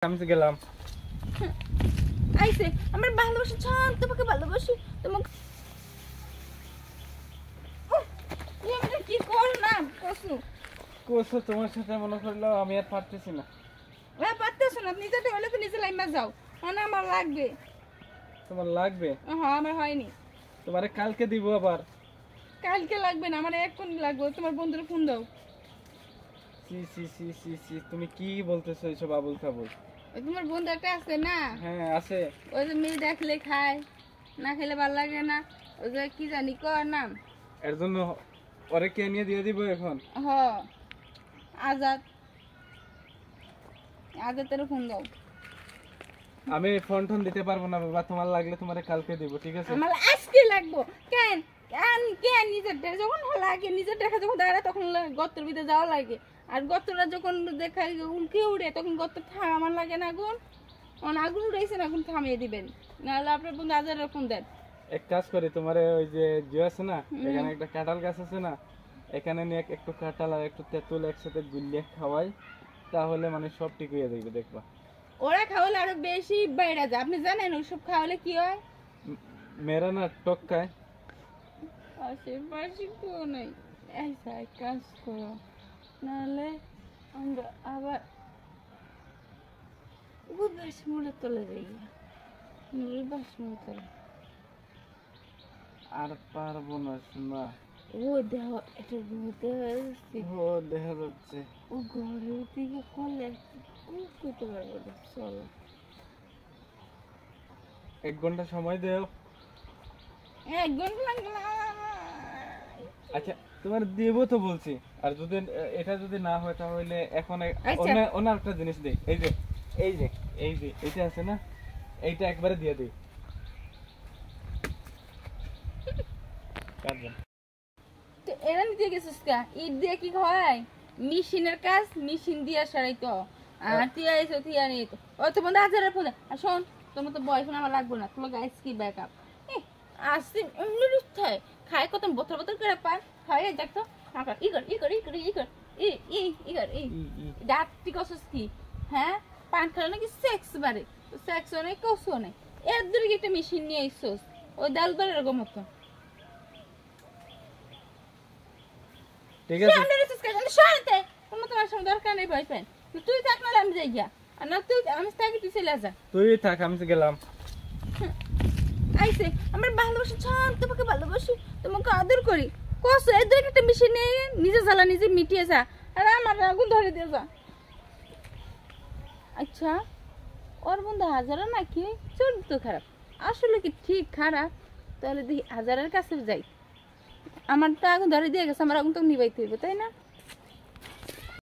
আমি তো গেলাম। আইছে আমার ভালোবাসা ছান তোমাকে ভালোবাসি তোমাকে কি করো না কসু কোসো তোমার সাথে মনে করলো আমি আর পারতেছি না। পারতেছ না নিজেটা হলে তো নিজে লাইমা যাও মানে আমার লাগবে। তোমার লাগবে? হ্যাঁ আমার হয়নি। তোমারে কালকে দিব আবার। কালকে লাগবে না আমার এখন লাগবে। তোমার বন্ধুর ফোন দাও। সি সি সি সি সি তুমি কি বলতেছো এইসব আবুল তাবুল? তোমার বন্ধু একটা আছে না? হ্যাঁ আছে। ওই যে মেয়ে দেখলে খায় না খেলে ভালো লাগে না ওই যে কি জানি কর নাম এর জন্য ওরে কে নিয়ে দিয়ে দিব এখন? হ আজাদ আজাদের ফোন দাও। আমি ফোন টোন দিতে পারবো না বাবা, তোমার লাগলে তোমারে কালকে দিব, ঠিক আছে? আমার আজকে লাগবো। কেন কেন কেন নিজের দেখা যখন লাগে নিজের দেখা যখন দাঁড়ায় তখন গর্তের ভিতরে যাওয়া লাগে। আর গর্তটা যখন দেখা উল্কে উড়ে তখন গর্ত থামার লাগে না। আগুন আগুন উড়াইছেন আগুন থামিয়ে দিবেন নাহলে আপনার বন্ধু আজারের ফোন দেন। এক কাজ করি, তোমারে ওই যে জিও আছে না, এখানে একটা কাঁঠাল গাছ আছে না, এখানে নিয়ে একটু কাঁঠাল আর একটু তেঁতুল একসাথে গুলিয়ে খাওয়াই, তাহলে মানে সব ঠিক হয়ে যাবে, দেখবা। ওরা খাওয়ালে আরো বেশি বাইরে যায়। আপনি জানেন ওইসব খাওয়ালে কি হয়? মেয়েরা না টক খায়। আশেপাশে কেউ নেই, এইসা এক কাজ করো নাহলে আমরা আবার বাস মুড়ে চলে যাই। বাস মুড়ে চলে আর পারবো না শোনা। ও দেহ এটা দেখা যাচ্ছে। ও দেখা যাচ্ছে। ও ঘরের দিকে করলে করতে পারবো না। চলো 1 ঘন্টা সময় দেও। 1 ঘন্টা লাগবে না। আচ্ছা তোমার দেব তো বলছি। আর যদি এটা যদি না হয় তাহলে এখন আচ্ছা। অন্য একটা জিনিস দেই। এই যে এই যে এই যে এটা আছে না, এইটা একবারে দিয়ে দেই। কাটবেন তো এরা নিতে গেছিস কা? ইট দিয়ে কি হয়? মেশিনের কাজ মেশিন দিয়ে সারাইতো। আর তুই আইসো তুই আনি তো ও তো বন্ধু হাজারের ফোন। আর শোন তোমার তো বয়ফ্রেন্ড আমার লাগবে না, তোমার গাইস কি ব্যাকআপ আসি এমনি রুস্তায় খায় কত বোতল বোতল করে পান হয় দেখতো ই কর ই কর ই কর ই কর ই ই ই কর ই দাঁত ঠিক আছে কি? হ্যাঁ পান খালে নাকি সেক্স বাড়ে, সেক্স অনেক কষ্ট নেই। এর দূরে একটা মেশিন নিয়ে আইসোস ওই ডাল বাড়ে এরকম মতো। ঠিক আছে? দরকার নেই বয়ফ্রেন্ড, তুই থাক না আমি যাই গিয়া। আর না তুই আমি থাকি তুই চলে যা। তুই থাক, আমি তো গেলাম। আইছে আমার ভালোবাসা ছান তোমাকে ভালোবাসি তোমাকে আদর করি কস এদের একটা মেশিন নিয়ে নিজে জ্বালা নিজে মিটিয়ে যা আর আমার আগুন ধরে দিয়ে যা। আচ্ছা ওর বন্ধু হাজারও নাকি চরিত্র খারাপ, আসলে কি ঠিক খারাপ? তাহলে দেখি হাজারের কাছে যাই। আমার তো আগুন ধরে দিয়ে গেছে, আমার আগুন তো নিবাইতে হইব তাই না?